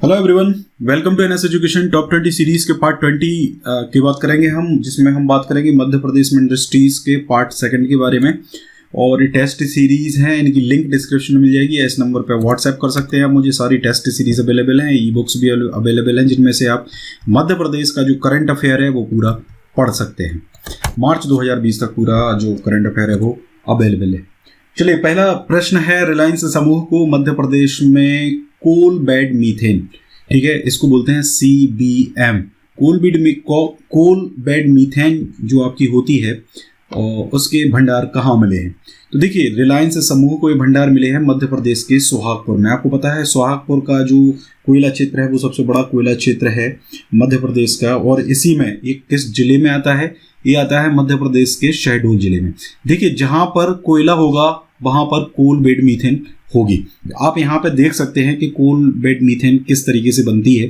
Hello everyone, welcome to NS education top 20 series के part 20 की बात करेंगे हम, जिसमें हम बात करेंगे मध्य प्रदेश में इंडस्ट्रीज के पार्ट सेकंड के बारे में। और ये टेस्ट सीरीज हैं, इनकी लिंक डिस्क्रिप्शन में मिल जाएगी। इस नंबर पे व्हाट्सएप कर सकते हैं आप मुझे। सारी टेस्ट सीरीज अवेलेबल हैं, ई बुक्स भी अवेलेबल हैं, जिनमें से आप मध्य प्रदेश का जो करंट अफेयर है वो पूरा पढ़ सकते हैं। मार्च 2020 तक पूरा जो करंट अफेयर है वो अवेलेबल है। चलिए, पहला प्रश्न है, रिलायंस समूह को मध्य प्रदेश में कोल बेड मीथेन, ठीक है, इसको बोलते हैं CBM, कोल बेड मीथेन जो आपकी होती है, और उसके भंडार कहाँ मिले हैं। तो देखिए, रिलायंस समूह को ये भंडार मिले हैं मध्य प्रदेश के सोहागपुर में। आपको पता है सोहागपुर का जो कोयला क्षेत्र है वो सबसे बड़ा कोयला क्षेत्र है मध्य प्रदेश का, और इसी में ये किस जिले में आता है, ये आता है मध्य प्रदेश के शहडोल जिले में। देखिए, जहां पर कोयला होगा वहां पर कोल बेड मीथेन होगी। आप यहाँ पे देख सकते हैं कि कोल बेड मीथेन किस तरीके से बनती है।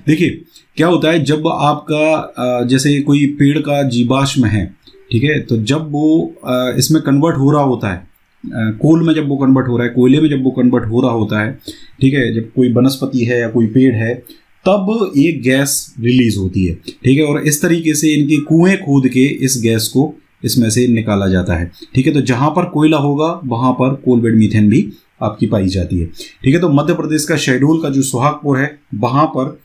देखिए, क्या होता है, जब आपका जैसे कोई पेड़ का जीवाश्म है, ठीक है, तो जब वो इसमें कन्वर्ट हो रहा होता है, कोल में जब वो कन्वर्ट हो रहा है, कोयले में जब वो कन्वर्ट हो रहा होता है, ठीक है, जब कोई वनस्पति है या कोई पेड़ है, तब एक गैस रिलीज होती है, ठीक है, और इस तरीके से इनके कुएं खोद के इस गैस को इसमें से निकाला जाता है, ठीक है। तो जहां पर कोयला होगा वहां पर कोल बेड मीथेन भी आपकी पाई जाती है, ठीक है। तो मध्य प्रदेश का शहडोल का जो सोहागपुर है, वहां पर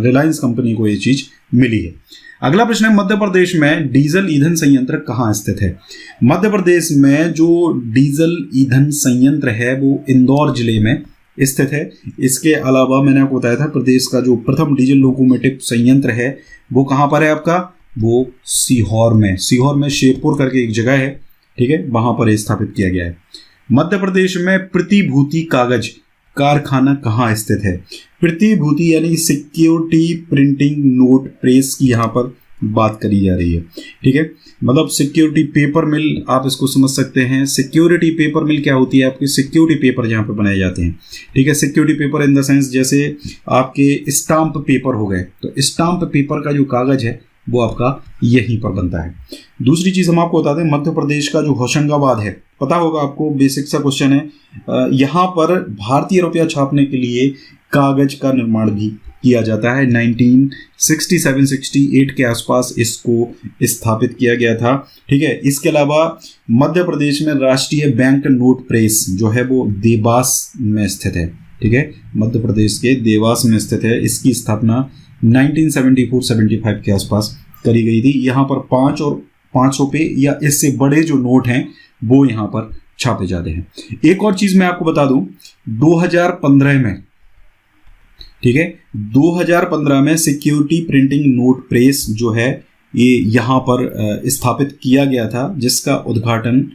रिलायंस कंपनी को ये चीज मिली है। अगला प्रश्न है, मध्य प्रदेश में डीजल ईंधन संयंत्र कहाँ स्थित है। मध्य प्रदेश में जो डीजल ईंधन संयंत्र है वो इंदौर जिले में स्थित है। इसके अलावा मैंने आपको बताया था, प्रदेश का जो प्रथम डीजल लोकोमोटिव संयंत्र है वो कहाँ पर है आपका, वो सीहोर में शेरपुर करके एक जगह है, ठीक है, वहां पर स्थापित किया गया है। मध्य प्रदेश में प्रतिभूति कागज कारखाना कहाँ स्थित है। प्रतिभूति यानी सिक्योरिटी प्रिंटिंग नोट प्रेस की यहाँ पर बात करी जा रही है, ठीक है, मतलब सिक्योरिटी पेपर मिल आप इसको समझ सकते हैं। सिक्योरिटी पेपर मिल क्या होती है, आपके सिक्योरिटी पेपर जहाँ पर बनाए जाते हैं, ठीक है। Security paper in the sense जैसे आपके स्टाम्प पेपर हो गए, तो स्टाम्प पेपर का जो कागज है वो आपका यहीं पर बनता है। दूसरी चीज हम आपको बता दें, मध्य प्रदेश का जो होशंगाबाद है, पता होगा आपको, बेसिक सा क्वेश्चन है, यहाँ पर भारतीय रुपया छापने के लिए कागज का निर्माण भी किया जाता है। 1967-68 के आसपास इसको स्थापित किया गया था, ठीक है। इसके अलावा मध्य प्रदेश में राष्ट्रीय बैंक नोट प्रेस जो है वो देवास में स्थित है, ठीक है, मध्य प्रदेश के देवास में स्थित है। इसकी स्थापना 1974-75 के आसपास करी गई थी। यहाँ पर 5 और 500 पे या इससे बड़े जो नोट हैं वो यहाँ पर छापे जाते हैं। एक और चीज मैं आपको बता दूं, 2015 में, ठीक है, 2015 में सिक्योरिटी प्रिंटिंग नोट प्रेस जो है ये यहाँ पर स्थापित किया गया था, जिसका उद्घाटन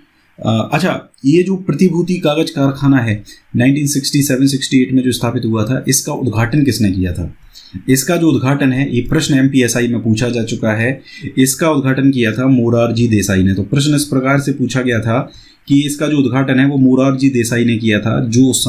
ये जो प्रतिभूति कागज कारखाना है 1967-68 में जो स्थापित हुआ था, इसका उद्घाटन किसने किया था। इसका जो उद्घाटन है, ये प्रश्न MPSI में पूछा जा चुका है, इसका उद्घाटन किया था मोरारजी देसाई ने। तो प्रश्न इस प्रकार से पूछा गया था कि इसका जो उद्घाटन है वो मोरारजी देसाई ने किया था, जो उस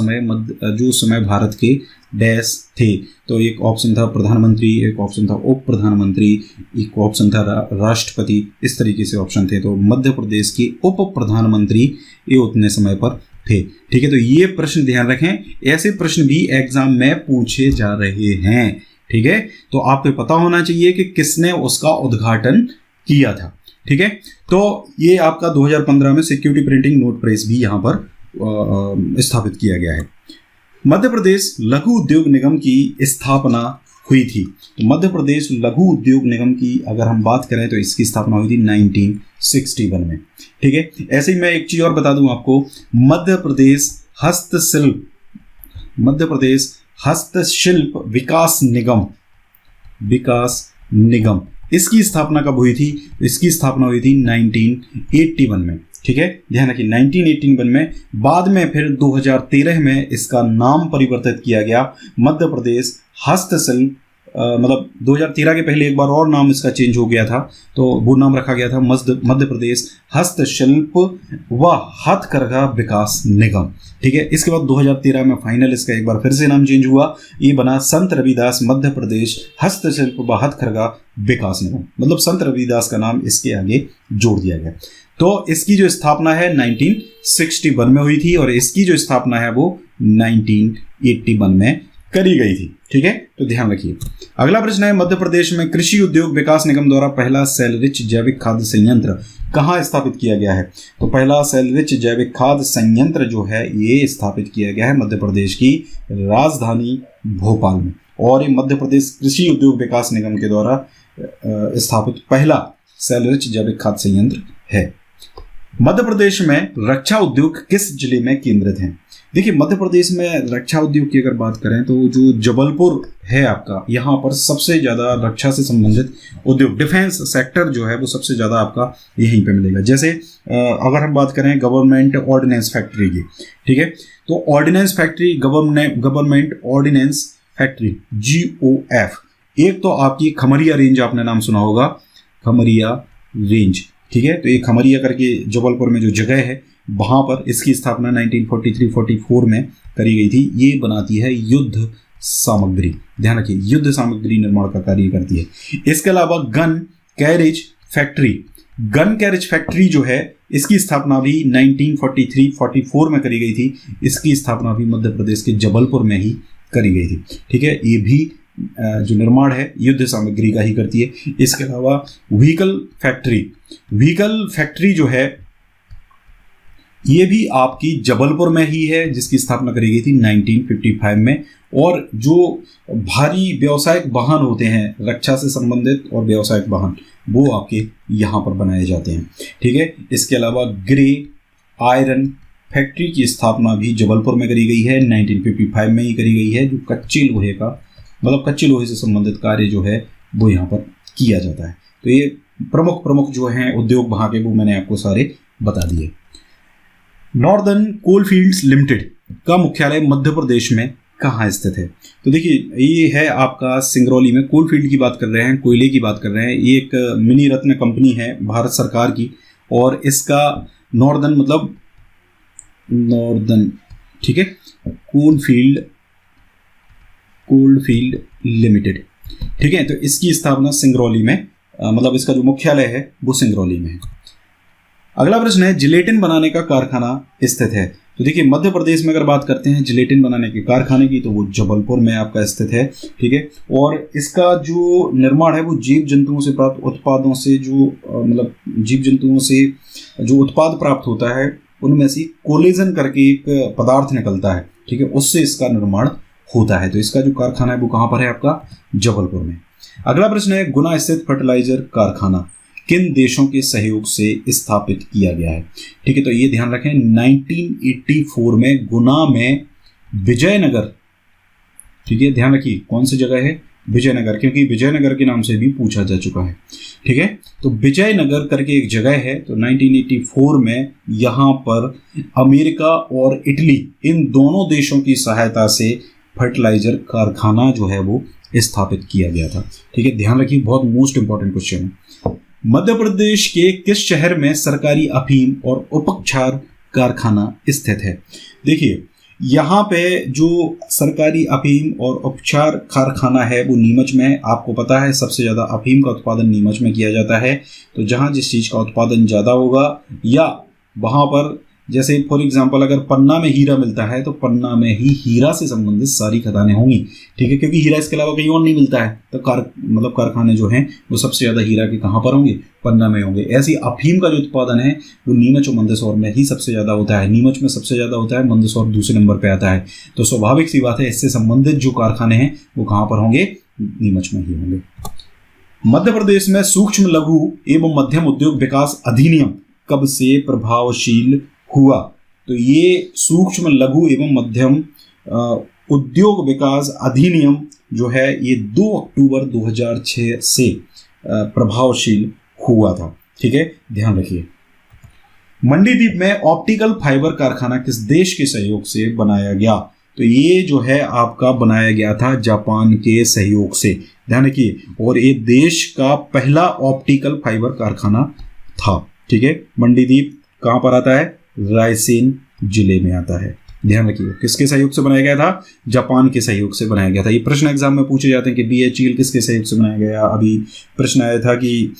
समय भारत के डैश थे। तो एक ऑप्शन था प्रधानमंत्री, एक ऑप्शन था उप प्रधानमंत्री, एक ऑप्शन था राष्ट्रपति, इस तरीके से ऑप्शन थे। तो मध्य प्रदेश के उप प्रधानमंत्री ये उतने समय पर थे, ठीक है। तो ये प्रश्न ध्यान रखें, ऐसे प्रश्न भी एग्जाम में पूछे जा रहे हैं, ठीक है। तो आपको पता होना चाहिए कि किसने उसका उद्घाटन किया था, ठीक है। तो ये आपका 2015 में सिक्योरिटी प्रिंटिंग नोट प्रेस भी यहाँ पर स्थापित किया गया है। मध्य प्रदेश लघु उद्योग निगम की स्थापना हुई थी। तो मध्य प्रदेश लघु उद्योग निगम की अगर हम बात करें तो इसकी स्थापना हुई थी 1961 में, ठीक है। ऐसे ही मैं एक चीज और बता दूं आपको, मध्य प्रदेश हस्तशिल्प विकास निगम इसकी स्थापना कब हुई थी। इसकी स्थापना हुई थी 1981 में, ठीक है, ध्यान रखिए 1981 में। बाद में फिर 2013 में इसका नाम परिवर्तित किया गया, मध्य प्रदेश हस्तशिल्प, मतलब 2013 के पहले एक बार और नाम इसका चेंज हो गया था, तो वो नाम रखा गया था मध्य प्रदेश हस्तशिल्प व हथकरघा विकास निगम, ठीक है। इसके बाद 2013 में फाइनल इसका एक बार फिर से नाम चेंज हुआ, ये बना संत रविदास मध्य प्रदेश हस्तशिल्प व हथकरघा विकास निगम, मतलब संत रविदास का नाम इसके आगे जोड़ दिया गया। तो इसकी जो स्थापना है 1961 में हुई थी और इसकी जो स्थापना है वो 1981 में करी गई थी। ठीक है, तो ध्यान रखिए। अगला प्रश्न है, मध्य प्रदेश में कृषि उद्योग विकास निगम द्वारा पहला सेल रिच जैविक खाद्य संयंत्र कहाँ स्थापित किया गया है? तो पहला सेल रिच जैविक खाद्य संयंत्र जो है ये स्थापित किया गया है मध्य प्रदेश की राजधानी भोपाल में, और ये मध्य प्रदेश कृषि उद्योग विकास निगम के द्वारा स्थापित पहला सेल रिच जैविक खाद्य संयंत्र है। मध्य प्रदेश में रक्षा उद्योग किस जिले में केंद्रित हैं? देखिए, मध्य प्रदेश में रक्षा उद्योग की अगर बात करें तो जो जबलपुर है आपका, यहाँ पर सबसे ज़्यादा रक्षा से संबंधित उद्योग, डिफेंस सेक्टर जो है वो सबसे ज़्यादा आपका यहीं पे मिलेगा। जैसे अगर हम बात करें गवर्नमेंट ऑर्डिनेंस फैक्ट्री की, ठीक है, तो ordnance factory, government ordnance factory GOF, एक तो आपकी खमरिया रेंज, आपने नाम सुना होगा, खमरिया रेंज। ठीक है, तो ये खमरिया करके जबलपुर में जो जगह है वहाँ पर इसकी स्थापना 1943-44 में करी गई थी। ये बनाती है युद्ध सामग्री, ध्यान रखिए, युद्ध सामग्री निर्माण का कार्य करती है। इसके अलावा गन कैरेज फैक्ट्री जो है इसकी स्थापना भी 1943-44 में करी गई थी। इसकी स्थापना भी मध्य प्रदेश के जबलपुर में ही करी गई थी। ठीक है, ये भी जो निर्माण है युद्ध सामग्री का ही करती है। इसके अलावा व्हीकल फैक्ट्री जो है ये भी आपकी जबलपुर में ही है, जिसकी स्थापना करी गई थी 1955 में। और जो भारी व्यावसायिक वाहन होते हैं रक्षा से संबंधित और व्यावसायिक वाहन, वो आपके यहाँ पर बनाए जाते हैं। ठीक है, इसके अलावा ग्रे आयरन फैक्ट्री की स्थापना भी जबलपुर में करी गई है, 1955 में ही करी गई है। जो कच्चे लोहे से संबंधित कार्य जो है वो यहाँ पर किया जाता है। तो ये प्रमुख जो हैं उद्योग वहाँ के, वो मैंने आपको सारे बता दिए। नॉर्दर्न कोलफील्ड्स लिमिटेड का मुख्यालय मध्य प्रदेश में कहाँ स्थित है? तो देखिए, ये है आपका सिंगरौली में। कोलफील्ड की बात कर रहे हैं, कोयले की बात कर रहे हैं। ये एक मिनी रत्न कंपनी है भारत सरकार की, और इसका नॉर्दर्न, ठीक है, कोलफील्ड लिमिटेड, ठीक है, तो इसकी स्थापना सिंगरौली में, इसका जो मुख्यालय है वो सिंगरौली में है। अगला प्रश्न है, जिलेटिन बनाने का कारखाना स्थित है? तो देखिए, मध्य प्रदेश में अगर बात करते हैं जिलेटिन बनाने के कारखाने की, तो वो जबलपुर में आपका स्थित है। ठीक है, और इसका जो निर्माण है वो जीव जंतुओं से प्राप्त उत्पादों से जीव जंतुओं से जो उत्पाद प्राप्त होता है उनमें से कोलेजन करके एक पदार्थ निकलता है। ठीक है, उससे इसका निर्माण होता है। तो इसका जो कारखाना है वो कहाँ पर है आपका? जबलपुर में। अगला प्रश्न है, गुना स्थित फर्टिलाइजर कारखाना किन देशों के सहयोग से स्थापित किया गया है? ठीक है, तो ये ध्यान रखें, 1984 में गुना में विजयनगर, ठीक है, ध्यान रखिए कौन सी जगह है? विजयनगर, क्योंकि विजयनगर के नाम से भी पूछा जा चुका है। ठीक है, तो विजयनगर करके एक जगह है। तो 1984 में यहाँ पर अमेरिका और इटली, इन दोनों देशों की सहायता से फर्टिलाइजर कारखाना जो है वो स्थापित किया गया था। ठीक है, ध्यान रखिए, बहुत मोस्ट इंपॉर्टेंट क्वेश्चन है। मध्य प्रदेश के किस शहर में सरकारी अफीम और उपक्षार कारखाना स्थित है? देखिए, यहाँ पे जो सरकारी अफीम और उपचार कारखाना है वो नीमच में है। आपको पता है सबसे ज़्यादा अफीम का उत्पादन नीमच में किया जाता है। तो जहाँ जिस चीज़ का उत्पादन ज़्यादा होगा, या वहाँ पर जैसे फॉर एग्जांपल अगर पन्ना में हीरा मिलता है तो पन्ना में ही हीरा से संबंधित सारी खदानें होंगी। ठीक है, क्योंकि हीरा इसके अलावा कहीं और नहीं मिलता है। तो कारखाने जो हैं वो सबसे ज़्यादा हीरा के कहाँ पर होंगे? पन्ना में होंगे। ऐसी अफीम का जो उत्पादन है वो नीमच और मंदसौर में ही सबसे ज़्यादा होता है। नीमच में सबसे ज़्यादा होता है, मंदसौर दूसरे नंबर पर आता है। तो स्वाभाविक सी बात है, इससे संबंधित जो कारखाने हैं वो कहाँ पर होंगे? नीमच में ही होंगे। मध्य प्रदेश में सूक्ष्म लघु एवं मध्यम उद्योग विकास अधिनियम कब से प्रभावशील हुआ? तो ये सूक्ष्म लघु एवं मध्यम उद्योग विकास अधिनियम जो है ये 2 अक्टूबर 2006 से प्रभावशील हुआ था। ठीक है, ध्यान रखिए। मंडीदीप में ऑप्टिकल फाइबर कारखाना किस देश के सहयोग से बनाया गया? तो ये जो है आपका बनाया गया था जापान के सहयोग से, ध्यान रखिए। और ये देश का पहला ऑप्टिकल फाइबर कारखाना था। ठीक है, मंडीदीप कहाँ पर आता है? रायसेन जिले में आता है। ध्यान रखिए, किसके सहयोग से बनाया गया था? जापान के सहयोग से बनाया गया था। ये प्रश्न एग्जाम में पूछे जाते हैं कि BHEL किसके सहयोग से बनाया गया। अभी प्रश्न आया था कि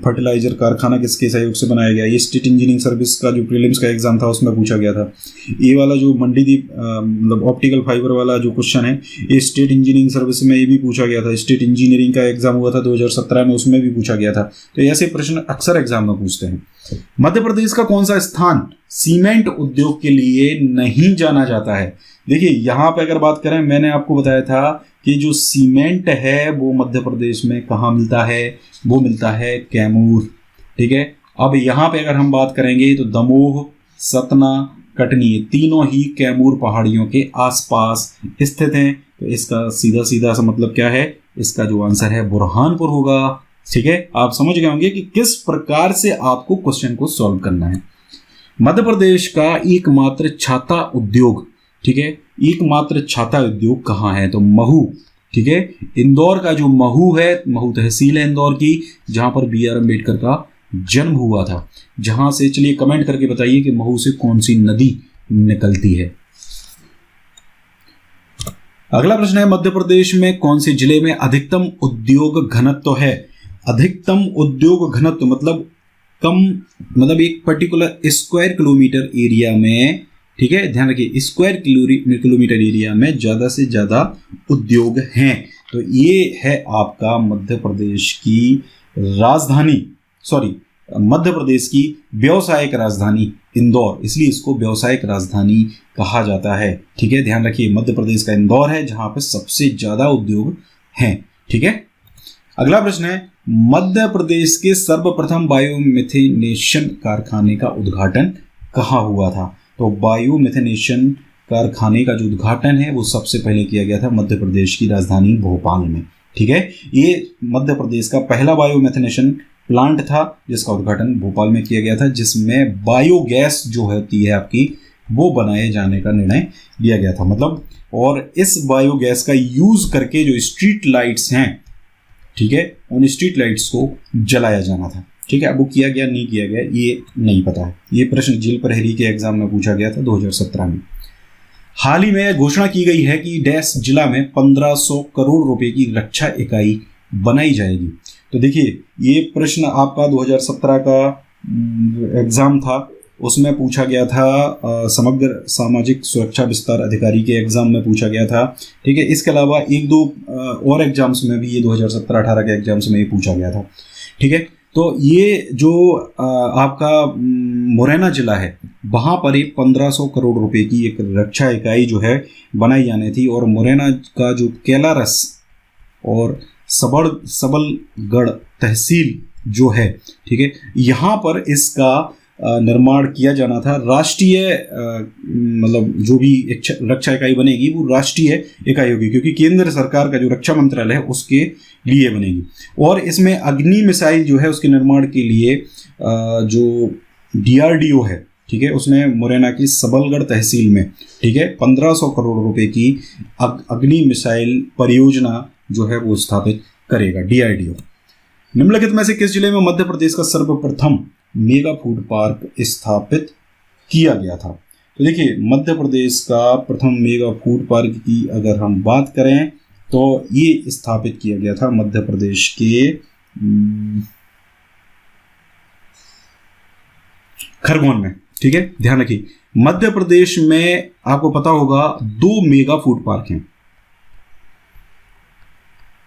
फर्टिलाइजर कारखाना किसके सहयोग से बनाया गया। ये स्टेट इंजीनियरिंग सर्विस का जो प्रीलिम्स का एग्जाम था उसमें पूछा गया था। ये वाला जो मंडीदीप मतलब ऑप्टिकल फाइबर वाला जो क्वेश्चन है, ये स्टेट इंजीनियरिंग सर्विस में ये भी पूछा गया था। स्टेट इंजीनियरिंग का एग्जाम हुआ था 2017 में, उसमें भी पूछा गया था। तो ऐसे प्रश्न अक्सर एग्जाम में पूछते हैं। मध्य प्रदेश का कौन सा स्थान सीमेंट उद्योग के लिए नहीं जाना जाता है? देखिए यहां पे अगर बात करें, मैंने आपको बताया था कि जो सीमेंट है वो मध्य प्रदेश में कहाँ मिलता है? वो मिलता है कैमूर। ठीक है, अब यहां पे अगर हम बात करेंगे तो दमोह, सतना, कटनी, तीनों ही कैमूर पहाड़ियों के आसपास स्थित हैं। तो इसका सीधा सीधा सा मतलब क्या है? इसका जो आंसर है बुरहानपुर होगा। ठीक है, आप समझ गए होंगे कि किस प्रकार से आपको क्वेश्चन को सॉल्व करना है। मध्य प्रदेश का एकमात्र छाता उद्योग, ठीक है, एकमात्र छाता उद्योग कहाँ है? तो महू। ठीक है, इंदौर का जो महू है, महू तहसील है इंदौर की, जहां पर BR अम्बेडकर का जन्म हुआ था। जहां से, चलिए कमेंट करके बताइए कि महू से कौन सी नदी निकलती है। अगला प्रश्न है, मध्य प्रदेश में कौन से जिले में अधिकतम उद्योग घनत्व है? अधिकतम उद्योग घनत्व मतलब कम, मतलब एक पर्टिकुलर स्क्वायर किलोमीटर एरिया में, ठीक है, ध्यान रखिए, स्क्वायर किलोमीटर एरिया में ज्यादा से ज्यादा उद्योग हैं। तो ये है आपका मध्य प्रदेश की राजधानी, सॉरी, मध्य प्रदेश की व्यावसायिक राजधानी इंदौर, इसलिए इसको व्यावसायिक राजधानी कहा जाता है। ठीक है, ध्यान रखिए, मध्य प्रदेश का इंदौर है जहां पर सबसे ज्यादा उद्योग हैं। ठीक है, अगला प्रश्न है, मध्य प्रदेश के सर्वप्रथम बायोमिथेनेशन कारखाने का उद्घाटन कहाँ हुआ था? तो बायोमिथेनेशन कारखाने का जो उद्घाटन है वो सबसे पहले किया गया था मध्य प्रदेश की राजधानी भोपाल में। ठीक है, ये मध्य प्रदेश का पहला बायोमिथेनेशन प्लांट था जिसका उद्घाटन भोपाल में किया गया था, जिसमें बायोगैस जो होती है आपकी, वो बनाए जाने का निर्णय लिया गया था। मतलब, और इस बायोगैस का यूज करके जो स्ट्रीट लाइट्स हैं, ठीक है, उन स्ट्रीट लाइट्स को जलाया जाना था। ठीक है, अब वो किया गया नहीं किया गया ये नहीं पता है। ये प्रश्न जेल प्रहरी के एग्जाम में पूछा गया था 2017 में। हाल ही में घोषणा की गई है कि डैश जिला में 1500 करोड़ रुपए की रक्षा इकाई बनाई जाएगी। तो देखिए, ये प्रश्न आपका 2017 का एग्जाम था, उसमें पूछा गया था। समग्र सामाजिक सुरक्षा विस्तार अधिकारी के एग्जाम में पूछा गया था। ठीक है, इसके अलावा एक दो और एग्जाम्स में भी ये 2017-18 के एग्जाम्स में ये पूछा गया था। ठीक है, तो ये जो आपका मुरैना जिला है, वहाँ पर एक 1500 करोड़ रुपए की एक रक्षा इकाई जो है बनाई जानी थी। और मुरैना का जो कैलारस और सबलगढ़ तहसील जो है, ठीक है, यहाँ पर इसका निर्माण किया जाना था। राष्ट्रीय मतलब जो भी रक्षा इकाई बनेगी वो राष्ट्रीय इकाई होगी, क्योंकि केंद्र सरकार का जो रक्षा मंत्रालय है उसके लिए बनेगी। और इसमें अग्नि मिसाइल जो है उसके निर्माण के लिए जो DRDO है, ठीक है, उसने मुरैना की सबलगढ़ तहसील में, ठीक है, 1500 करोड़ रुपए की अग्नि मिसाइल परियोजना जो है वो स्थापित करेगा DRDO। निम्नलिखित में से किस जिले में मध्य प्रदेश का सर्वप्रथम मेगा फूड पार्क स्थापित किया गया था? तो देखिए, मध्य प्रदेश का प्रथम मेगा फूड पार्क की अगर हम बात करें तो ये स्थापित किया गया था मध्य प्रदेश के खरगोन में। ठीक है, ध्यान रखिए, मध्य प्रदेश में आपको पता होगा 2 मेगा फूड पार्क हैं।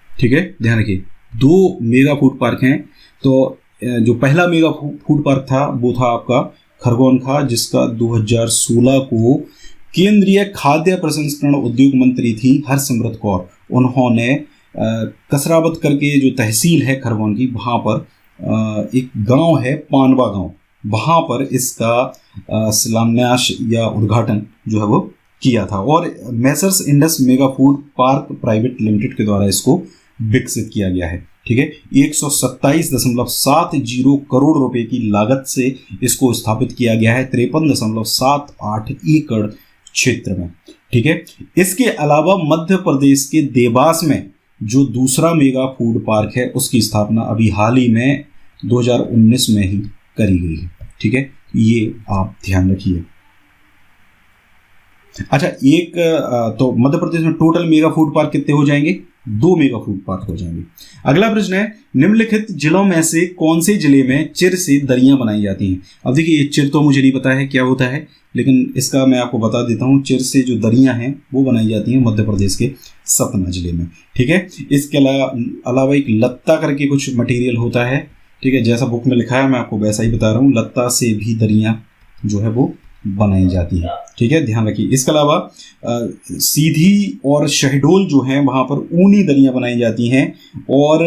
ठीक है, ध्यान रखिए, 2 मेगा फूड पार्क हैं। तो जो पहला मेगा फूड पार्क था वो था आपका खरगोन का, जिसका 2016 को केंद्रीय खाद्य प्रसंस्करण उद्योग मंत्री थी हरसिमरत कौर, उन्होंने कसरावत करके जो तहसील है खरगोन की, वहाँ पर एक गांव है पानवा गांव, वहाँ पर इसका शिलान्यास या उद्घाटन जो है वो किया था। और Messrs Indus mega food park private limited के द्वारा इसको विकसित किया गया है। ठीक है, 127.70 करोड़ रुपए की लागत से इसको स्थापित किया गया है 53.78 एकड़ क्षेत्र में। ठीक है, इसके अलावा मध्य प्रदेश के देवास में जो दूसरा मेगा फूड पार्क है उसकी स्थापना अभी हाल ही में 2019 में ही करी गई है। ठीक है, ये आप ध्यान रखिए। अच्छा, तो मध्य प्रदेश में टोटल मेगा फूड पार्क कितने हो जाएंगे? 2 मेगा फूड पार्क हो जाएंगे। अगला प्रश्न है, निम्नलिखित जिलों में से कौन से जिले में चिर से दरियां बनाई जाती हैं? अब देखिए, ये चिर तो मुझे नहीं पता है क्या होता है, लेकिन इसका मैं आपको बता देता हूँ। चिर से जो दरियां हैं वो बनाई जाती हैं मध्य प्रदेश के सतना जिले में। ठीक है, इसके अलावा एक लत्ता करके कुछ मटेरियल होता है। ठीक है, जैसा बुक में लिखा है मैं आपको वैसा ही बता रहा हूँ। लत्ता से भी दरियां जो है वो बनाई जाती है। ठीक है, ध्यान रखिए। इसके अलावा सीधी और शहडोल जो है वहाँ पर ऊनी दरियां बनाई जाती हैं, और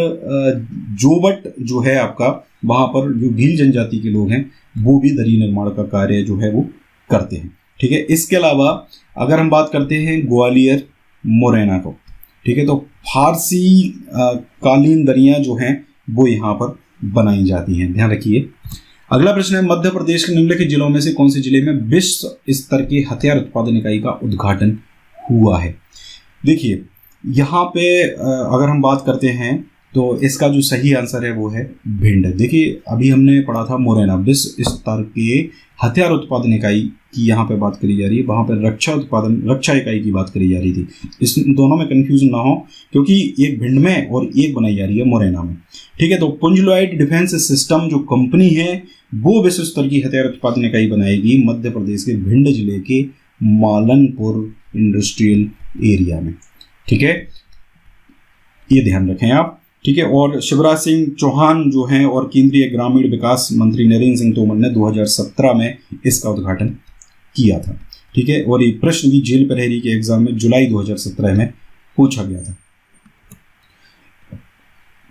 जोबट जो है आपका, वहाँ पर जो भील जनजाति के लोग हैं वो भी दरी निर्माण का कार्य जो है वो करते हैं। ठीक है, इसके अलावा अगर हम बात करते हैं ग्वालियर मुरैना को, ठीक है, तो फारसी कालीन दरियां जो हैं वो यहाँ पर बनाई जाती हैं। ध्यान रखिए। अगला प्रश्न है, मध्य प्रदेश के निम्नलिखित जिलों में से कौन से जिले में विश्व स्तर की हथियार उत्पादन इकाई का उद्घाटन हुआ है? देखिए, यहाँ पे अगर हम बात करते हैं तो इसका जो सही आंसर है वो है भिंड। देखिए, अभी हमने पढ़ा था मुरैना, विश्व स्तर के हथियार उत्पादन इकाई की यहाँ पे बात करी जा रही है, वहाँ पर रक्षा इकाई की बात करी जा रही थी। इस दोनों में कंफ्यूजन ना हो, क्योंकि एक भिंड में और एक बनाई जा रही है मुरैना में। ठीक है, तो पुंज लॉयड डिफेंस सिस्टम जो कंपनी है वो विश्व स्तर की हथियार उत्पादन इकाई बनाएगी मध्य प्रदेश के भिंड जिले के मालनपुर इंडस्ट्रियल एरिया में। ठीक है, ये ध्यान रखें आप। ठीक है, और शिवराज सिंह चौहान जो हैं और केंद्रीय ग्रामीण विकास मंत्री नरेंद्र सिंह तोमर ने 2017 में इसका उद्घाटन किया था। ठीक है, और ये प्रश्न भी जेल प्रहरी के एग्जाम में जुलाई 2017 में पूछा गया था।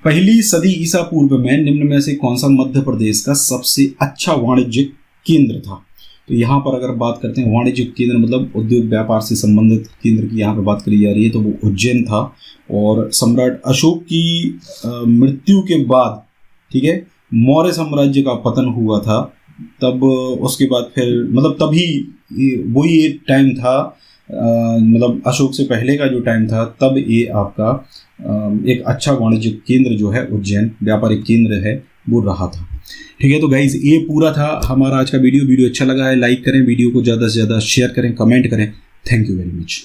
पहली सदी ईसा पूर्व में निम्न में से कौन सा मध्य प्रदेश का सबसे अच्छा वाणिज्यिक केंद्र था? तो यहाँ पर अगर बात करते हैं वाणिज्यिक केंद्र मतलब उद्योग व्यापार से संबंधित केंद्र की यहाँ पर बात करी जा रही है, तो वो उज्जैन था। और सम्राट अशोक की मृत्यु के बाद, ठीक है, मौर्य साम्राज्य का पतन हुआ था, तब उसके बाद फिर मतलब तभी वही एक टाइम था, मतलब अशोक से पहले का जो टाइम था, तब ये आपका एक अच्छा वाणिज्यिक केंद्र जो है उज्जैन व्यापारिक केंद्र है वो रहा था। ठीक है, तो गाइज ये पूरा था हमारा आज का वीडियो अच्छा लगा है लाइक करें, वीडियो को ज़्यादा से ज़्यादा शेयर करें, कमेंट करें। Thank you very much.